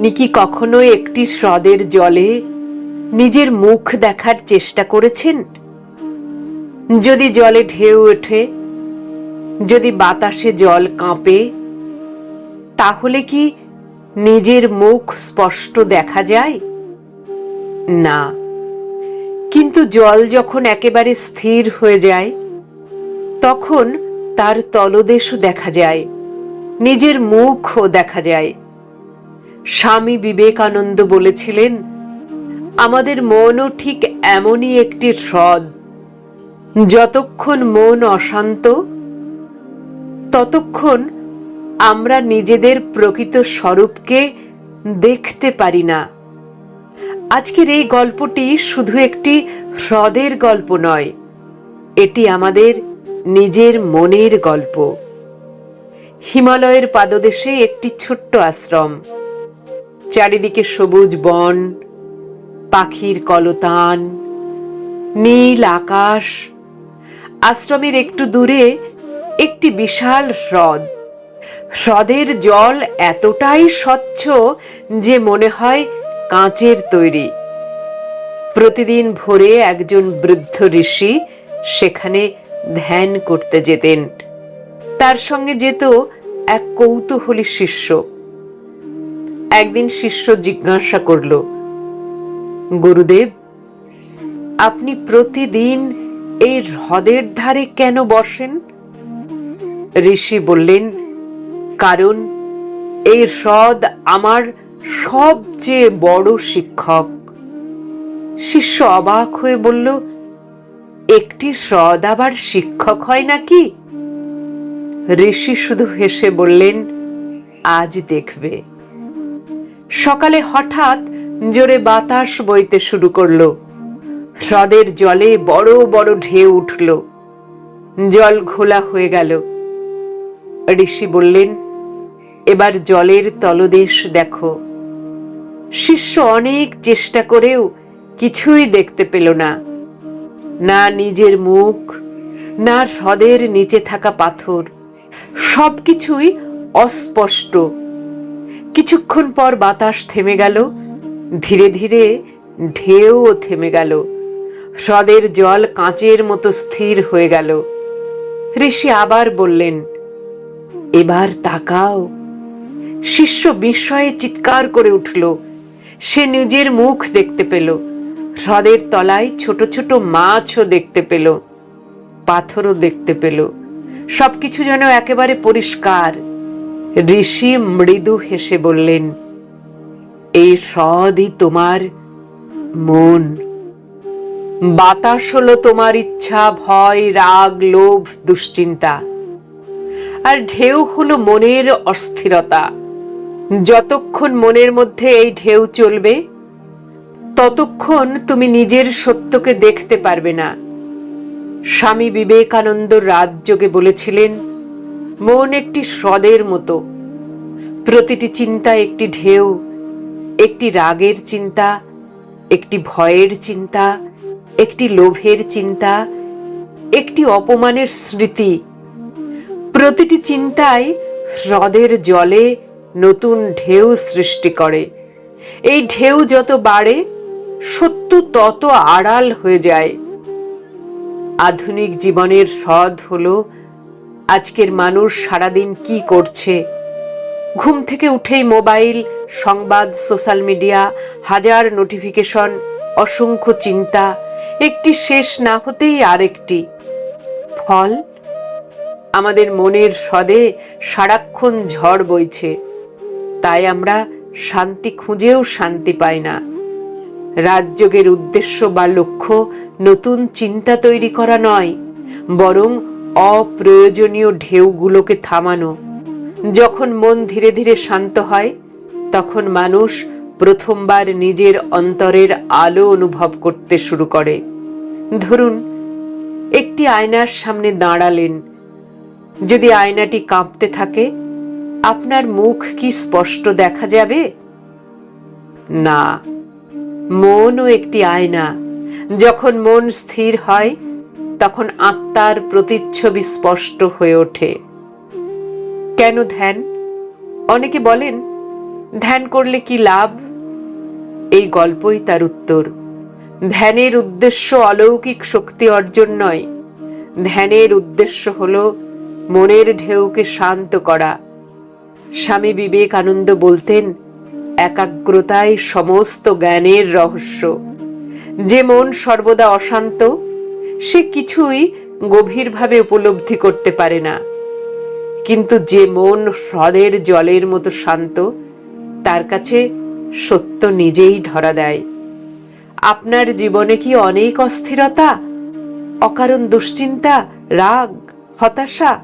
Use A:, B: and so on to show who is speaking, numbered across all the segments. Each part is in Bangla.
A: আপনি কি কখনো একটি হ্রদের জলে নিজের মুখ দেখার চেষ্টা করেছেন? যদি জলে ঢেউ ওঠে, যদি বাতাসে জল কাঁপে, তাহলে কি নিজের মুখ স্পষ্ট দেখা যায়? না। কিন্তু জল যখন একেবারে স্থির হয়ে যায়, তখন তার তলদেশও দেখা যায়, নিজের মুখও দেখা যায়। স্বামী বিবেকানন্দ বলেছিলেন, আমাদের মনও ঠিক এমনই একটি হ্রদ। যতক্ষণ মন অশান্ত, ততক্ষণ আমরা নিজেদের প্রকৃত স্বরূপকে দেখতে পারি না। আজকের এই গল্পটি শুধু একটি হ্রদের গল্প নয়, এটি আমাদের নিজের মনের গল্প। হিমালয়ের পাদদেশে একটি ছোট্ট আশ্রম, চারিদিকে সবুজ বন, পাখির কলতান, নীল আকাশ। আশ্রমের একটু দূরে একটি বিশাল হ্রদ। হ্রদের জল এতটাই স্বচ্ছ যে মনে হয় কাঁচের তৈরি। প্রতিদিন ভোরে একজন বৃদ্ধ ঋষি সেখানে ধ্যান করতে যেতেন। তার সঙ্গে যেত এক কৌতূহলী শিষ্য। একদিন শিষ্য জিজ্ঞাসা করল, গুরুদেব, আপনি প্রতিদিন এই হ্রদের ধারে কেন বসেন? ঋষি বললেন, কারণ এই হ্রদ আমার সবচেয়ে বড় শিক্ষক। শিষ্য অবাক হয়ে বলল, একটি হ্রদ আবার শিক্ষক হয় নাকি? ঋষি শুধু হেসে বললেন, আজ দেখবে। সকালে হঠাৎ জোরে বাতাস বইতে শুরু করলো। হ্রদের জলে বড় বড় ঢেউ উঠল। জল ঘোলা হয়ে গেল। ঋষি বললেন, এবার জলের তলদেশ দেখো। শিষ্য অনেক চেষ্টা করেও কিছুই দেখতে পেল না। না নিজের মুখ, না হ্রদের নিচে থাকা পাথর, সবকিছুই অস্পষ্ট। কিছুক্ষণ পর বাতাস থেমে গেল, ধীরে ধীরে ঢেউও থেমে গেল। হ্রদের জল কাঁচের মতো স্থির হয়ে গেল। ঋষি আবার বললেন, এবার তাকাও। শিষ্য বিস্ময়ে চিৎকার করে উঠল। সে নিজের মুখ দেখতে পেল। হ্রদের তলায় ছোট ছোট মাছও দেখতে পেল, পাথরও দেখতে পেল। সবকিছু যেন একেবারে পরিষ্কার। ঋষি মৃদু হেসে বললেন, এই হ্রদই তোমার মন। বাতাস হলো তোমার ইচ্ছা, ভয়, রাগ, লোভ, দুশ্চিন্তা। আর ঢেউ হলো মনের অস্থিরতা। যতক্ষণ মনের মধ্যে এই ঢেউ চলবে, ততক্ষণ তুমি নিজের সত্যকে দেখতে পারবে না। স্বামী বিবেকানন্দ রাজযোগে বলেছিলেন, মন একটি হ্রদের মতো। প্রতিটি চিন্তা একটি ঢেউ, একটি রাগের চিন্তা, একটি ভয়ের চিন্তা, একটি লোভের চিন্তা, একটি অপমানের স্মৃতি। প্রতিটি চিন্তাই হ্রদের জলে নতুন ঢেউ সৃষ্টি করে। এই ঢেউ যত বাড়ে, সত্য তত আড়াল হয়ে যায়। আধুনিক জীবনের হ্রদ হলো আজকের মানুষ সারাদিন কি করছে। ঘুম থেকে উঠেই মোবাইল, সংবাদ, সোশ্যাল মিডিয়া, হাজার নোটিফিকেশন, অসংখ্য চিন্তা, একটি শেষ না হতেই আরেকটি। ফল, আমাদের মনের হ্রদে সারাক্ষণ ঝড় বইছে। তাই আমরা শান্তি খুঁজেও শান্তি পাই না। রাজযোগের উদ্দেশ্য বা লক্ষ্য নতুন চিন্তা তৈরি করা নয়, বরং অপ্রয়োজনীয় ঢেউগুলোকে থামানো। যখন মন ধীরে ধীরে শান্ত হয়, তখন মানুষ প্রথমবার নিজের অন্তরের আলো অনুভব করতে শুরু করে। ধরুন, একটি আয়নার সামনে দাঁড়ালেন। যদি আয়নাটি কাঁপতে থাকে, আপনার মুখ কি স্পষ্ট দেখা যাবে? না। মনও একটি আয়না। যখন মন স্থির হয়, তখন আত্মার প্রতিচ্ছবি স্পষ্ট হয়ে ওঠে। কেন ধ্যান? অনেকে বলেন, ধ্যান করলে কি লাভ? এই গল্পই তার উত্তর। ধ্যানের উদ্দেশ্য অলৌকিক শক্তি অর্জন নয়, ধ্যানের উদ্দেশ্য হল মনের ঢেউকে শান্ত করা। স্বামী বিবেকানন্দ বলতেন, একাগ্রতাই সমস্ত জ্ঞানের রহস্য। যে মন সর্বদা অশান্ত, সে কিছুই গভীরভাবে উপলব্ধি করতে পারে না। কিন্তু যে মন হ্রদের জলের মতো শান্ত, তার কাছে সত্য নিজেই ধরা দেয়। আপনার জীবনে কি অনেক অস্থিরতা, অকারণ দুশ্চিন্তা, রাগ, হতাশা?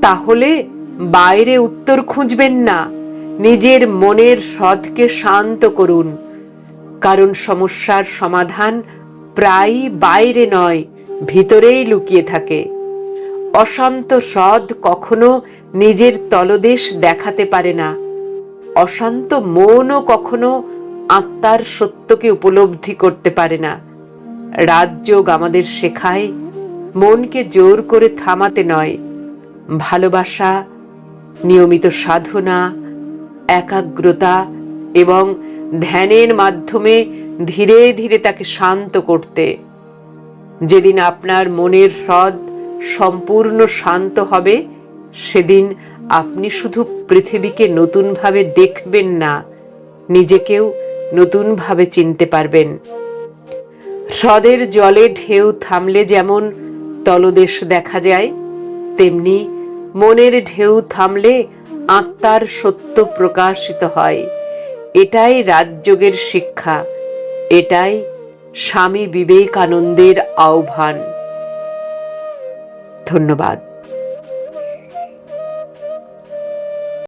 A: তাহলে বাইরে উত্তর খুঁজবেন না, নিজের মনের হ্রদকে শান্ত করুন। কারণ সমস্যার সমাধান প্রায়ই বাইরে নয়, ভিতরেই লুকিয়ে থাকে। অশান্ত হ্রদ কখনো নিজের তলদেশ দেখাতে পারে না। অশান্ত মনও কখনো আত্মার সত্যকে উপলব্ধি করতে পারে না। রাজযোগ আমাদের শেখায়, মনকে জোর করে থামাতে নয়, ভালোবাসা, নিয়মিত সাধনা, একাগ্রতা এবং ধ্যানের মাধ্যমে ধীরে ধীরে তাকে শান্ত করতে। যেদিন আপনার মনের হ্রদ সম্পূর্ণ শান্ত হবে, সেদিন আপনি শুধু পৃথিবীকে নতুনভাবে দেখবেন না, নিজেকেও নতুনভাবে চিনতে পারবেন। হ্রদের জলে ঢেউ থামলে যেমন তলদেশ দেখা যায়, তেমনি মনের ঢেউ থামলে আত্মার সত্য প্রকাশিত হয়। এটাই রাজযোগের শিক্ষা, এটাই স্বামী বিবেকানন্দের আহ্বান। ধন্যবাদ।